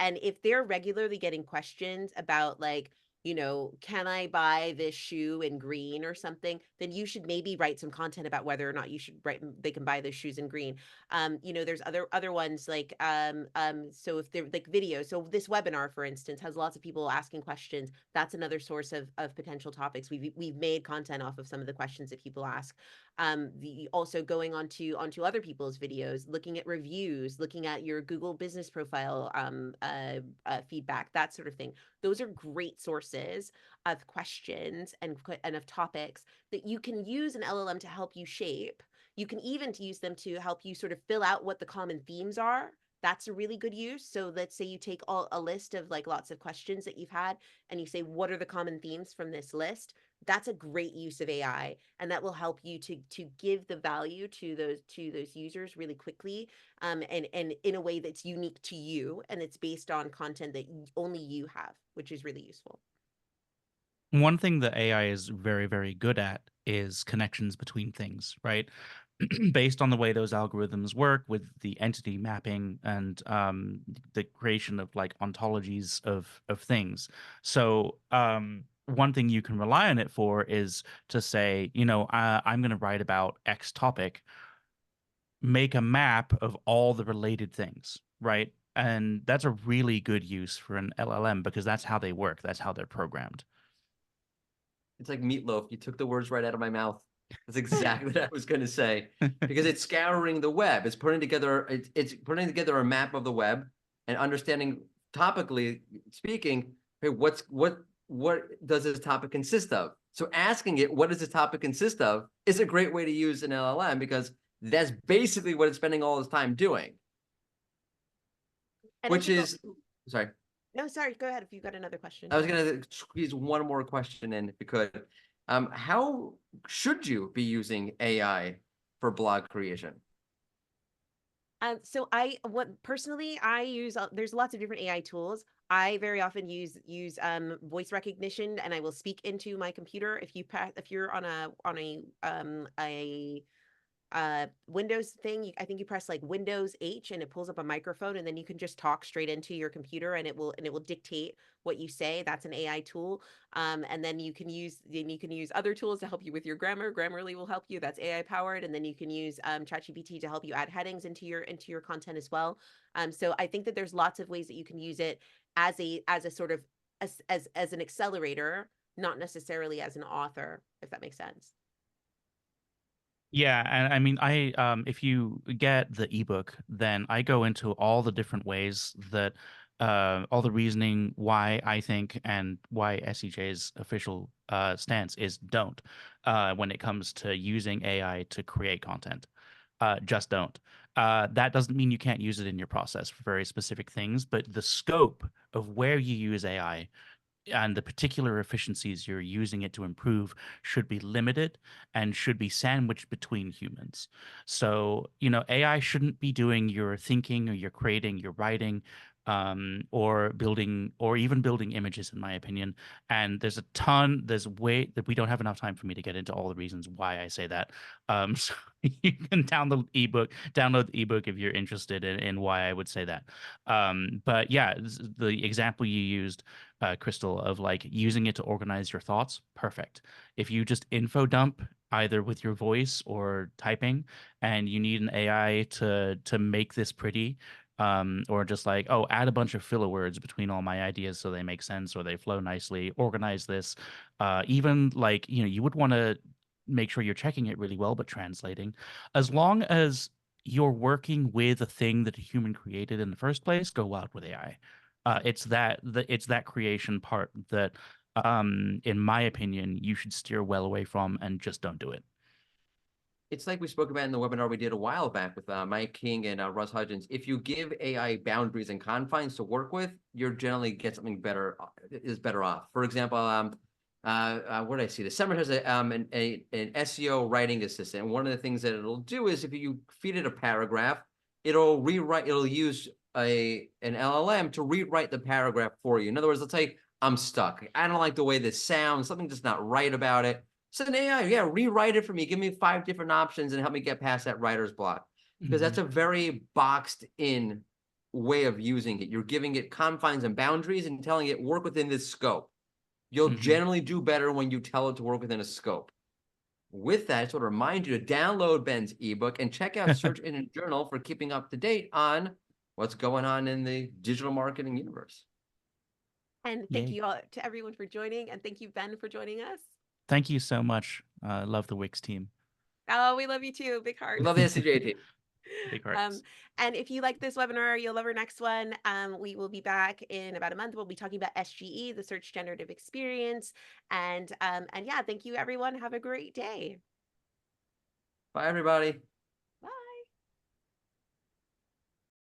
And if they're regularly getting questions about like, can I buy this shoe in green or something, then you should maybe write some content about whether or not they can buy those shoes in green. There's other ones like so if they're like videos. So this webinar, for instance, has lots of people asking questions. That's another source of potential topics. We've made content off of some of the questions that people ask. The also going onto other people's videos, looking at reviews, looking at your Google business profile feedback, that sort of thing. Those are great sources of questions and of topics that you can use an LLM to help you shape. You can even use them to help you sort of fill out what the common themes are. That's a really good use. So let's say you take a list of like lots of questions that you've had, and you say, what are the common themes from this list? That's a great use of AI, and that will help you to give the value to those users really quickly, and in a way that's unique to you, and it's based on content that only you have, which is really useful. One thing that AI is very, very good at is connections between things, right? Based on the way those algorithms work with the entity mapping and the creation of like ontologies of things. So one thing you can rely on it for is to say, I'm going to write about X topic, make a map of all the related things, right? And that's a really good use for an LLM because that's how they work. That's how they're programmed. It's like meatloaf. You took the words right out of my mouth. That's exactly what I was going to say, because it's scouring the web. It's putting together a map of the web and understanding, topically speaking, hey, what does this topic consist of? So asking it, what does this topic consist of, is a great way to use an LLM, because that's basically what it's spending all its time doing. And I Which think, is, sorry. no, sorry, go ahead if you've got another question. I was going to squeeze one more question in, if you could. How should you be using AI for blog creation? So I use, there's lots of different AI tools. I very often use voice recognition, and I will speak into my computer. If you're on a Windows thing, I think you press like Windows H, and it pulls up a microphone, and then you can just talk straight into your computer, and it will dictate what you say. That's an AI tool. And then you can use other tools to help you with your grammar. Grammarly will help you. That's AI powered. And then you can use Chat-GPT to help you add headings into your content as well. So I think that there's lots of ways that you can use it as a sort of as an accelerator, not necessarily as an author, if that makes sense. Yeah, and I mean, if you get the ebook, then I go into all the different ways that all the reasoning why I think and why SEJ's official stance is don't when it comes to using AI to create content. Just don't. That doesn't mean you can't use it in your process for very specific things, but the scope of where you use AI and the particular efficiencies you're using it to improve should be limited and should be sandwiched between humans. So, AI shouldn't be doing your thinking or your creating, your writing, or building, or even building images, in my opinion. And there's way that we don't have enough time for me to get into all the reasons why I say that. So you can download the ebook if you're interested in why I would say that. But yeah, the example you used, Crystal, of like using it to organize your thoughts, perfect. If you just info dump either with your voice or typing, and you need an AI to make this pretty, or just like, oh, add a bunch of filler words between all my ideas so they make sense or they flow nicely, organize this. Even like, you would want to make sure you're checking it really well, but translating, as long as you're working with a thing that a human created in the first place, go wild with AI. It's that creation part that, in my opinion, you should steer well away from and just don't do it. it's like we spoke about in the webinar we did a while back with Mike King and Russ Hudgens. If you give AI boundaries and confines to work with, you're generally get something better, is better off. For example, what did I see? The Summer has an SEO writing assistant. And one of the things that it'll do is if you feed it a paragraph, it'll use an LLM to rewrite the paragraph for you. In other words, let's say I'm stuck. I don't like the way this sounds. Something's just not right about it. So an AI, yeah, rewrite it for me. Give me 5 different options and help me get past that writer's block. Because that's a very boxed in way of using it. You're giving it confines and boundaries and telling it work within this scope. You'll generally do better when you tell it to work within a scope. With that, I just want to remind you to download Ben's ebook and check out Search Engine Journal for keeping up to date on what's going on in the digital marketing universe. And thank you all to everyone for joining. And thank you, Ben, for joining us. Thank you so much. Love the Wix team. Oh, we love you too. Big hearts. Love the SEJ team. Big hearts. And if you like this webinar, you'll love our next one. We will be back in about a month. We'll be talking about SGE, the Search Generative Experience. And yeah, thank you, everyone. Have a great day. Bye, everybody.